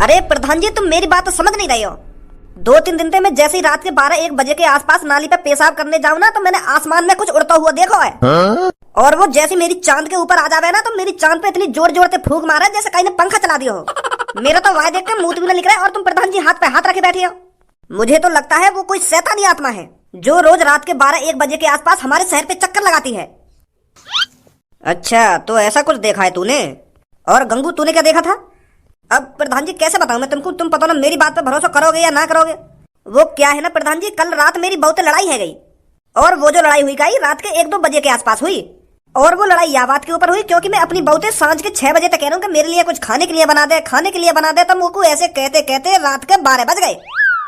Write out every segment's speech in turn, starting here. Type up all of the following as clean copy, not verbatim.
अरे प्रधान जी, तुम मेरी बात तो समझ नहीं रहे हो। 2-3 दिन से मैं जैसे ही रात के 12-1 बजे के आसपास नाली पे पेशाब करने जाऊँ ना, तो मैंने आसमान में कुछ उड़ता हुआ देखा है। और वो जैसे मेरी चांद के ऊपर आ जावे ना, तो मेरी चांद पे इतनी जोर जोर से फूंक मारा जैसे कहीं ने पंखा चला दिया हो। मेरा तो वाह देख के मुंह भी ना निकला, और तुम प्रधान जी हाथ पे हाथ रखे बैठे हो। मुझे तो लगता है वो कोई शैतानी आत्मा है जो रोज रात के 12-1 बजे के आसपास हमारे शहर पे चक्कर लगाती है। अच्छा, तो ऐसा कुछ देखा है तूने? और गंगू, तूने क्या देखा था? अब प्रधान जी कैसे बताऊं मैं तुमको, तुम पता ना मेरी बात पर भरोसा करोगे या ना करोगे। वो क्या है ना प्रधान जी, कल रात मेरी बहू से लड़ाई है गई, और वो जो लड़ाई हुई गई रात के 1-2 बजे के आसपास हुई। और वो लड़ाई या बात के ऊपर हुई क्योंकि मैं अपनी बहू से सांझ के 6 बजे तक कह रहा हूँ कि मेरे लिए कुछ खाने के लिए बना दे, खाने के लिए बना दे। तो मुझको ऐसे कहते कहते रात के 12 बज गए,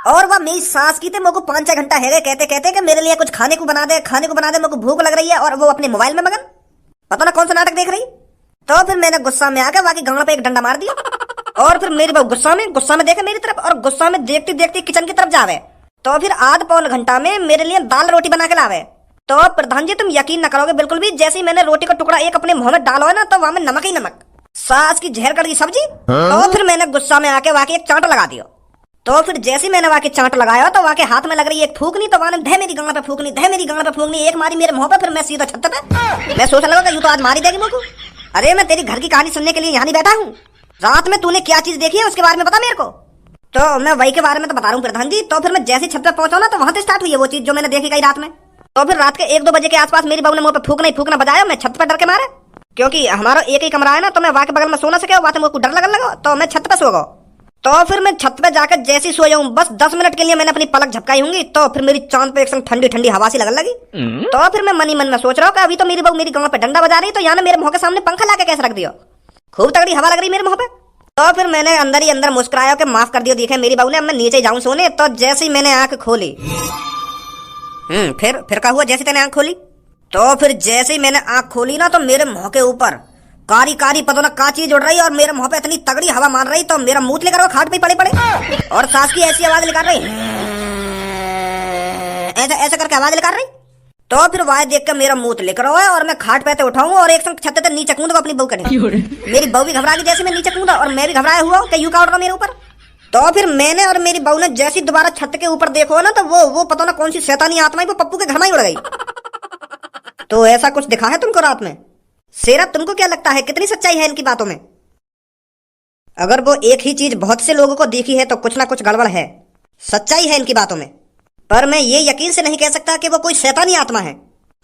और वह मेरी सास की थे मुझको 5-6 घंटा है गए कहते कहते कि मेरे लिए कुछ खाने को बना दे, खाने को बना दे, मुझको भूख लग रही है। और वो अपने मोबाइल में मगन, पता ना कौन सा नाटक देख रही। तो फिर मैंने गुस्सा में आकर वाकई गांव पे एक डंडा मार दिया, और फिर मेरी बहू गुस्सा में देखे मेरी तरफ, और गुस्सा में देखती देखती किचन की तरफ जावे। तो फिर आध-पौन घंटा में मेरे लिए दाल रोटी बना के लावे। तो प्रधान जी, तुम यकीन न करोगे बिल्कुल भी, जैसे ही मैंने रोटी का टुकड़ा एक अपने मुंह में डाला है ना, तो वहां में नमक ही नमक, सास की जहर कड़ी सब्जी। तो फिर मैंने गुस्सा में आके वाकई एक चांट लगा दिया। तो फिर जैसे ही मैंने वाकई चांट लगाया तो वाकई हाथ में लग रही एक फूकनी, तो वहां धे मेरी गांड पे फूकनी, धे मेरी गांड पे फूकनी, एक मारी मेरे मुंह पे। फिर मैं सीधा छत पे, मैं सोचने लगा यूं तो आज मारी देगी मुझको। अरे मैं तेरी घर की कहानी सुनने के लिए यहाँ नहीं बैठा हूँ। रात में तूने क्या चीज देखी है उसके बारे में बता मेरे को। तो मैं वही के बारे में तो बता रहा हूँ प्रधान जी। तो फिर मैं जैसे छत पे पहुंचा ना, तो वहां से स्टार्ट हुई है वो चीज जो मैंने देखी गई रात में। तो फिर रात के 1-2 बजे के आसपास मेरी बहू ने मुंह पे फूकना ही फूकना बजाया। मैं छत पे डर के मारे, क्योंकि हमारा एक ही कमरा है ना, तो मैं वहां के बगल में सो ना सके, वहां से मुझको डर लगने लगा। तो मैं छत पे सो गया। तो फिर मैं छत पे जाकर जैसे ही सोया हूँ, बस 10 मिनट के लिए मैंने अपनी पलक झपकाई होंगी, तो फिर मेरी चांद पे एक संग ठंडी ठंडी हवा सी लगने लगी। तो फिर मैं मन ही मन में सोच रहा हूँ कि अभी तो मेरी बहू मेरी गांव पे डंडा बजा रही, तो यहाँ मेरे मुंह के सामने पंखा लाके कैसे रख दिया। खूब तगड़ी हवा लग रही मेरे मुंह पे। तो फिर मैंने अंदर ही अंदर मुस्कुराया कि माफ कर दियो देखे मेरी बहू ने, अब मैं नीचे जाऊं सोने। तो जैसे ही मैंने आंख खोली, फिर क्या हुआ जैसे तेने आंख खोली? तो फिर जैसे ही मैंने आंख खोली ना, तो मेरे मुंह के ऊपर कारी कारी पता ना का चीज उड़ रही, और मेरे मुंह पे इतनी तगड़ी हवा मार रही, तो मेरा मुंह लेकर वो खाट पे पड़े, और सास की ऐसी आवाज निकाल रही, ऐसा करके आवाज निकाल रही। तो फिर वह देख कर मेरा मुंह लेकर है, और मैं खाट पे उठाऊं और एक संग छत से नीचे कूदूंगा अपनी बहू के। मेरी बहू भी घबरा गई जैसे मैं नीचे कूदा, और मैं भी घबराया हुआ कि यूं का उड़ रहा मेरे ऊपर। तो फिर मैंने और मेरी बहू ने जैसी दोबारा छत के ऊपर देखो ना, तो वो पता ना कौन सी शैतानी आत्मा है वो पप्पू के घर में ही उड़ गई। तो ऐसा कुछ दिखा है तुमको रात में? शेरा, तुमको क्या लगता है कितनी सच्चाई है इनकी बातों में? अगर वो एक ही चीज बहुत से लोगों को दिखी है तो कुछ ना कुछ गड़बड़ है, सच्चाई है इनकी बातों में। पर मैं ये यकीन से नहीं कह सकता कि वो कोई शैतानी आत्मा है।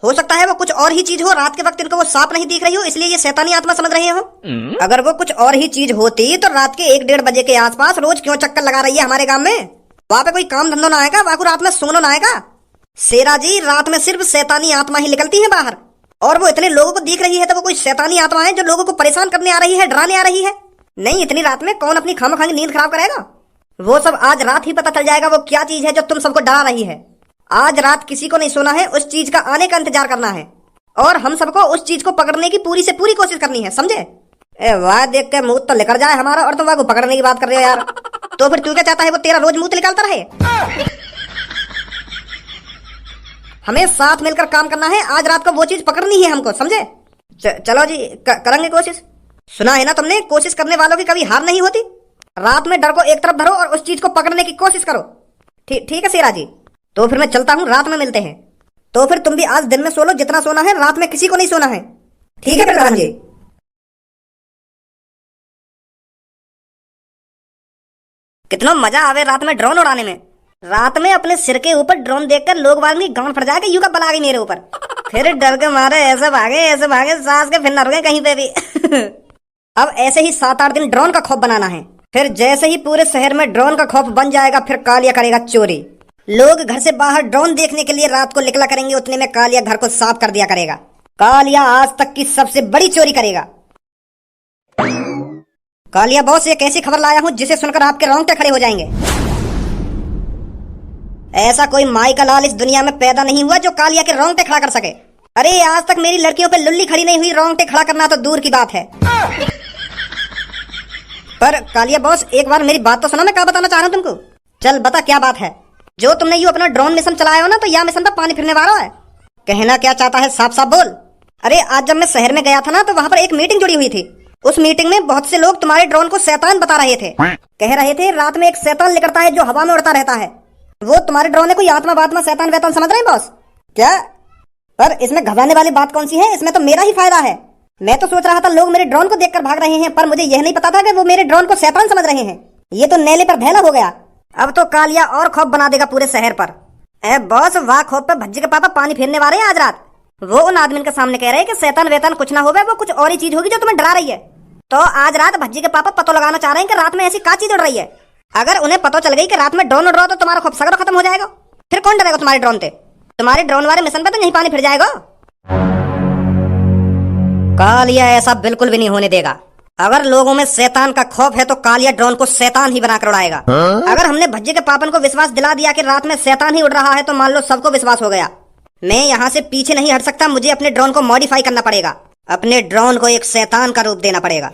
हो सकता है वो कुछ और ही चीज हो, रात के वक्त इनको वो सांप नहीं दिख रही हो, इसलिए ये शैतानी आत्मा समझ रहे हो। अगर वो कुछ और ही चीज होती तो रात के 1-1.5 बजे के आसपास रोज क्यों चक्कर लगा रही है हमारे गांव में? वहां पे कोई काम धंधो ना आएगा, वहां को रात में सोना ना आएगा। शेरा जी, रात में सिर्फ शैतानी आत्मा ही निकलती है बाहर, और वो इतने लोगों को दिख रही है तो वो कोई शैतानी आत्मा है जो लोगों को परेशान करने आ रही है, डराने आ रही है। नहीं, इतनी रात में कौन अपनी खामखानी नींद खराब करेगा? वो सब आज रात ही पता चल जाएगा वो क्या चीज है जो तुम सबको डरा रही है। आज रात किसी को नहीं सोना है, उस चीज का आने का इंतजार करना है, और हम सबको उस चीज को पकड़ने की पूरी से पूरी कोशिश करनी है, समझे? वाह देख के मुंह तो लेकर जाए हमारा, और तुम वह को पकड़ने की बात कर रहे हो यार। तो फिर तू क्या चाहता है वो तेरा रोज मुंह निकालता रहे? हमें साथ मिलकर काम करना है, आज रात को वो चीज पकड़नी है हमको, समझे? चलो जी, करेंगे कोशिश। सुना है ना तुमने, कोशिश करने वालों की कभी हार नहीं होती। रात में डर को एक तरफ धरो और उस चीज को पकड़ने की कोशिश करो। ठीक है शेरा जी, तो फिर मैं चलता हूँ, रात में मिलते हैं। तो फिर तुम भी आज दिन में सो लो जितना सोना है, रात में किसी को नहीं सोना है। ठीक है प्रधान जी। कितना मजा आवे रात में ड्रोन उड़ाने में। रात में अपने सिर के ऊपर ड्रोन देखकर लोग वाली गांव फट जाए यूं का बला गई मेरे ऊपर, फिर डर के मारे ऐसे भागे सास के फिर न रुके कहीं पे भी। अब ऐसे ही 7-8 दिन ड्रोन का खौफ बनाना है, फिर जैसे ही पूरे शहर में ड्रोन का खौफ बन जाएगा, फिर कालिया करेगा चोरी। लोग घर से बाहर ड्रोन देखने के लिए रात को निकला करेंगे, उतने में कालिया घर को साफ कर दिया करेगा। कालिया आज तक की सबसे बड़ी चोरी करेगा। कालिया बॉस, एक ऐसी खबर लाया हूं जिसे सुनकर आपके रोंगटे खड़े हो जाएंगे। ऐसा कोई माई का लाल इस दुनिया में पैदा नहीं हुआ जो कालिया के रोंगटे खड़ा कर सके। अरे आज तक मेरी लड़कियों पे लुल्ली खड़ी नहीं हुई, रोंगटे खड़ा करना तो दूर की बात है। पर कालिया बॉस, एक बार मेरी बात तो सुनो, मैं क्या बताना चाह रहा हूं तुमको। चल बता क्या बात है। जो तुमने यू अपना ड्रोन मिशन चलाया हो ना, तो यह मिशन पर पानी फिरने वाला है। कहना क्या चाहता है, साफ साफ बोल। अरे आज जब मैं शहर में गया था ना, तो वहां पर एक मीटिंग जुड़ी हुई थी। उस मीटिंग में बहुत से लोग तुम्हारे ड्रोन को शैतान बता रहे थे। कह रहे थे रात में एक शैतान निकलता है जो हवा में उड़ता रहता है। वो तुम्हारे डराने कोई आत्मा बात्मा शैतान वैतान समझ रहे हैं बॉस क्या? पर इसमें घबराने वाली बात कौन सी है? इसमें तो मेरा ही फायदा है। मैं तो सोच रहा था लोग मेरे ड्रोन को देखकर भाग रहे हैं, पर मुझे यह नहीं पता था कि वो मेरे ड्रोन को शैतान समझ रहे हैं। ये तो नेले पर धैला हो गया। अब तो कालिया और खौफ बना देगा पूरे शहर पर। ए बॉस, वाह खौफ पे भज्जी के पापा पानी फेरने वाले हैं आज रात। वो उन आदमी के सामने कह रहे हैं कि शैतान वेतान कुछ ना होवे, वो कुछ और ही चीज होगी जो तुम्हें डरा रही है। तो आज रात भज्जी के पापा पता लगाना चाह रहे हैं कि रात में ऐसी क्या चीज उड़ रही है। अगर उन्हें पता चल गई कि रात में ड्रोन उड़ रहा तो तुम्हारा खौफ सगड़ खत्म हो जाएगा। फिर कौन डरेगा तुम्हारे ड्रोन से? तुम्हारे ड्रोन वाले मिशन पे तो यही पानी फिर जाएगा। कालिया ऐसा बिल्कुल भी नहीं होने देगा। अगर लोगों में शैतान का खौफ है तो कालिया ड्रोन को शैतान ही बनाकर उड़ाएगा। अगर हमने भज्जे के पापन को विश्वास दिला दिया कि रात में शैतान ही उड़ रहा है तो मान लो सबको विश्वास हो गया। मैं यहाँ से पीछे नहीं हट सकता, मुझे अपने ड्रोन को मॉडिफाई करना पड़ेगा। अपने ड्रोन को एक शैतान का रूप देना पड़ेगा।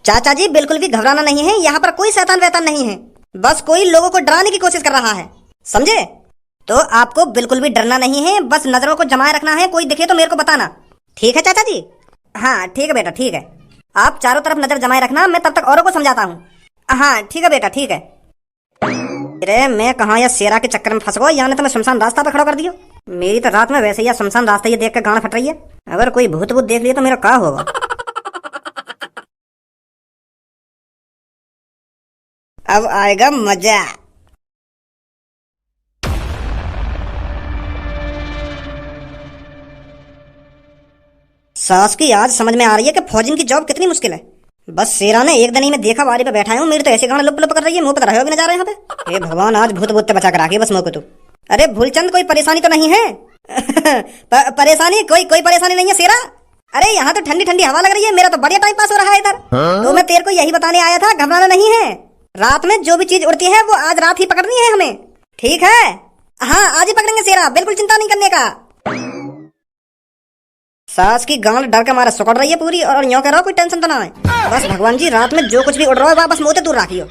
चाचा जी बिल्कुल भी घबराना नहीं है, यहाँ पर कोई शैतान वैतान नहीं है, बस कोई लोगों को डराने की कोशिश कर रहा है, समझे? तो आपको बिल्कुल भी डरना नहीं है, बस नजरों को जमाए रखना है। कोई दिखे तो मेरे को बताना, ठीक है चाचा जी? हाँ ठीक है बेटा, ठीक है। आप चारों तरफ नजर जमाए रखना, मैं तब तक औरों को समझाता हूँ। हाँ ठीक है बेटा, ठीक है। अरे मैं कहाँ या शेरा के चक्कर में फंस गया, यहाँ ने तो मैं शमशान रास्ता पे खड़ा कर दिया। मेरी तो रात में वैसे ही शमशान रास्ता ये देख कर गाना फट रही है। अगर कोई भूत भूत देख लिया तो मेरा क्या होगा? अब आएगा मजा। सास की आज समझ में आ रही है कि फौजिन की जॉब कितनी मुश्किल है। बस शेरा ने एक दिन ही में देखा बारी पे बैठा हूँ, मेरी तो ऐसे गाना लुप लुप कर रही है, मुंह पर रहे भी न जा रहे यहाँ पे। हे भगवान, आज भूत भूत बचा कर आके बस मुँह को तू। अरे भूलचंद, कोई परेशानी तो नहीं है? परेशानी कोई परेशानी नहीं है शेरा। अरे यहाँ तो ठंडी ठंडी हवा लग रही है, मेरा तो बढ़िया टाइम पास हो रहा है इधर। तो मैं तेरे को यही बताने आया था, घबराना नहीं है। रात में जो भी चीज उड़ती है वो आज रात ही पकड़नी है हमें, ठीक है? हाँ आज ही पकड़ेंगे शेरा, बिल्कुल चिंता नहीं करने का। सास की गांड डर के मारे सुकड़ रही है पूरी, और यूं कह रहा कोई टेंशन तो ना है। बस भगवान जी, रात में जो कुछ भी उड़ रहा है वापस मुंह से दूर रखियो।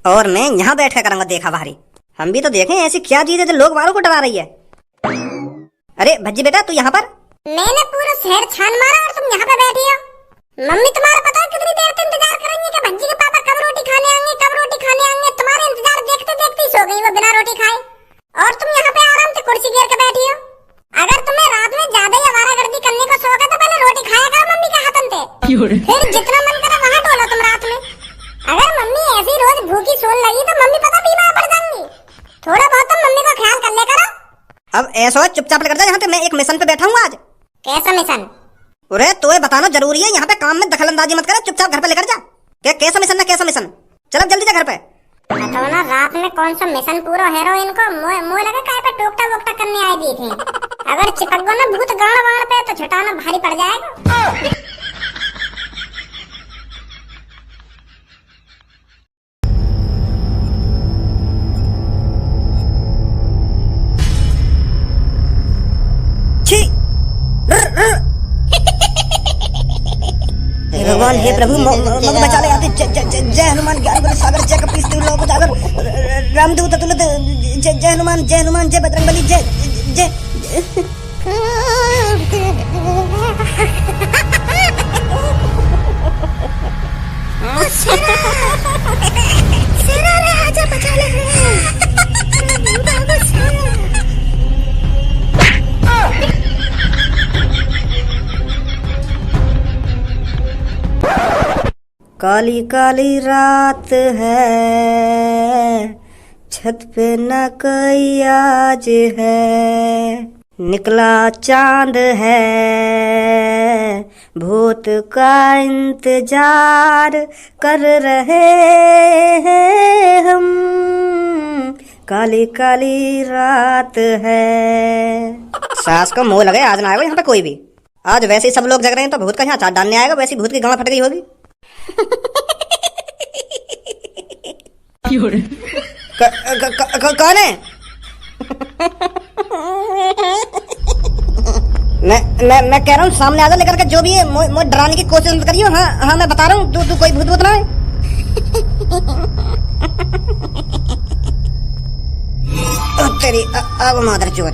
और मैं यहाँ बैठ कर करूंगा देखा भारी। हम भी तो देखें ऐसी क्या चीज है जो लोग वालों को डरा रही है। अरे भज्जी बेटा, तू यहाँ पर? मैंने पूरा शहर छान मारा और तुम यहाँ पे बैठी हो। मम्मी तुम्हारा पता है कितनी देर से इंतजार कर रही है कि भज्जी के पापा कब रोटी खाने आएंगे, कब रोटी खाने आएंगे। तुम्हारे इंतजार देखते देखते सो गई वो बिना रोटी खाए, और तुम यहाँ पे आराम से कुर्सी घेर के बैठी हो। अगर तुम्हें रात में ज्यादा ही आवारागर्दी करने का शौक है तो पहले रोटी खाया करो मम्मी के हाथन से, फिर जितना मन करे वहाँ डोलो तुम रात में। अगर मम्मी ऐसी रोज भूखी सोने लगी तो मम्मी पता बीमार पड़ जाएंगी। थोड़ा बहुत तुम मम्मी का ख्याल कर ले करो। अब ऐसा चुपचाप कर जा, यहाँ पे मैं एक मिशन पे बैठा हूँ आज। कैसा मिशन? अरे तो ये बताना जरूरी है, यहाँ पे काम में दखल अंदाजी मत करे, चुपचाप घर पे लेकर जा। क्या कैसा मिशन है, कैसा मिशन? चल जल्दी जा घर पे। बताओ ना, रात में कौन सा मिशन पूरा हेरोइन को मुँह लगा काय पे टोकटा वोकटा करने आई दी थी। अगर चिपक गो ना भूत गाड़ वाड़ पे तो छुटाना भारी पड़ जाएगा। भगवान हे प्रभु मग बचा ले आते। जय हनुमान ज्ञान गुण सागर जय कपीस तिहु लोक उजागर रामदूत अतुलित जय हनुमान जय बजरंगबली जय जय। शेरा रे आजा बचा ले। काली काली रात है, छत पे न कोई आज है, निकला चांद है, भूत का इंतजार कर रहे हैं हम, काली काली रात है। सास को मुंह लगे, आज ना आएगा यहाँ पे कोई भी। आज वैसे ही सब लोग जग रहे हैं तो भूत का यहाँ चाट डालने आएगा, वैसी भूत की गांड फट गई होगी। कौन है? मैं कह रहा हूँ सामने आजा लेकर के, जो भी है मुझे डराने की कोशिश मत करियो। हाँ मैं बता रहा हूँ, तू कोई भूत भूत ना है। तेरी अब मादर चोट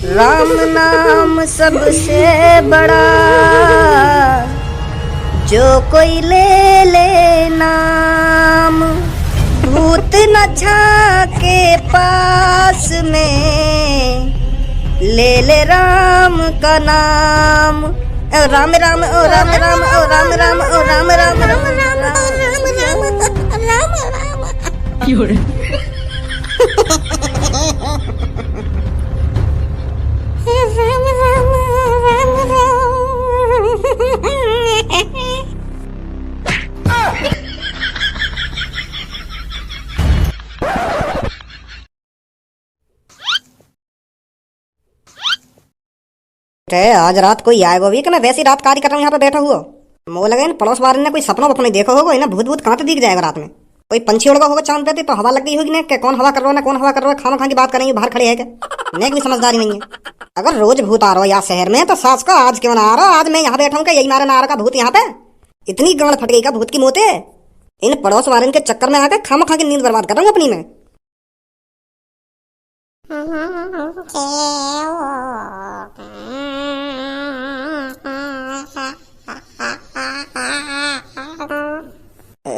राम नाम सबसे बड़ा, जो कोई ले ले नाम, भूत न झाके पास में, ले ले राम का नाम। ओ राम राम, ओ राम राम, ओ राम राम, ओ राम राम, राम राम, आज रात कोई आएगा भी कि मैं वैसी रात कार्य कर रहा हूँ यहाँ पे बैठा हुआ। मोह लगे पड़ोस वाले ने कोई सपना वपना देखा होगा, इन्हें भूत भूत कहाँ दिख जाएगा रात में। कोई पंछी उड़गा होगा चांद पे तो हवा लग गई होगी ना, क्या कौन हवा कर रहा है ना कौन हवा कर रहा है, खाना खा की बात करेंगे बाहर खड़े है क्या, नेक भी समझदारी नहीं है। अगर रोज भूत आ रहा हो यहाँ शहर में तो सास का आज क्यों ना आ रहा, आज मैं यहाँ बैठा हूँ क्या यही मारे ना आ रहा भूत यहाँ पे। इतनी गांड फट गई का भूत की मोते, इन पड़ोस वाले के चक्कर में आकर खामा खा के नींद बर्बाद कर रहा हूँ अपनी में।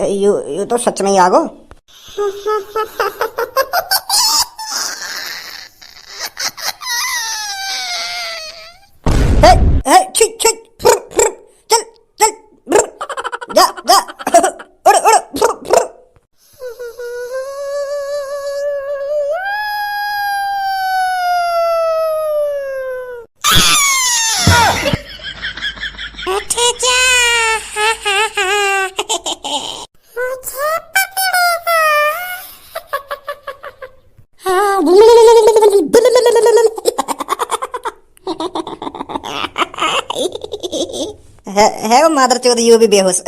यू तो सच में ही आगो। चल चल जा जा उड़ उड़ उठ जा है वो मादर चौधरी यू भी बेहोश।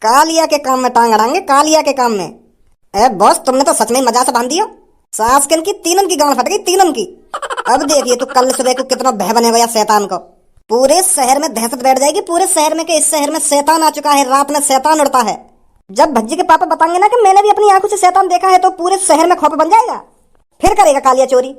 कालिया के काम में टांग अड़ाएंगे, कालिया के काम में। बॉस तुमने तो सच में मजा से बांध दिया, सास के की तीनों की गांड फट गई तीनों की। अब देखिए तू कल सुबह को कितना भय बनेगा या शैतान को, पूरे शहर में दहशत बैठ जाएगी पूरे शहर में कि इस शहर में शैतान आ चुका है, रात में शैतान उड़ता है। जब भज्जी के पापा बताएंगे ना कि मैंने भी अपनी आंखों से शैतान देखा है तो पूरे शहर में खौफ बन जाएगा, फिर करेगा कालिया चोरी।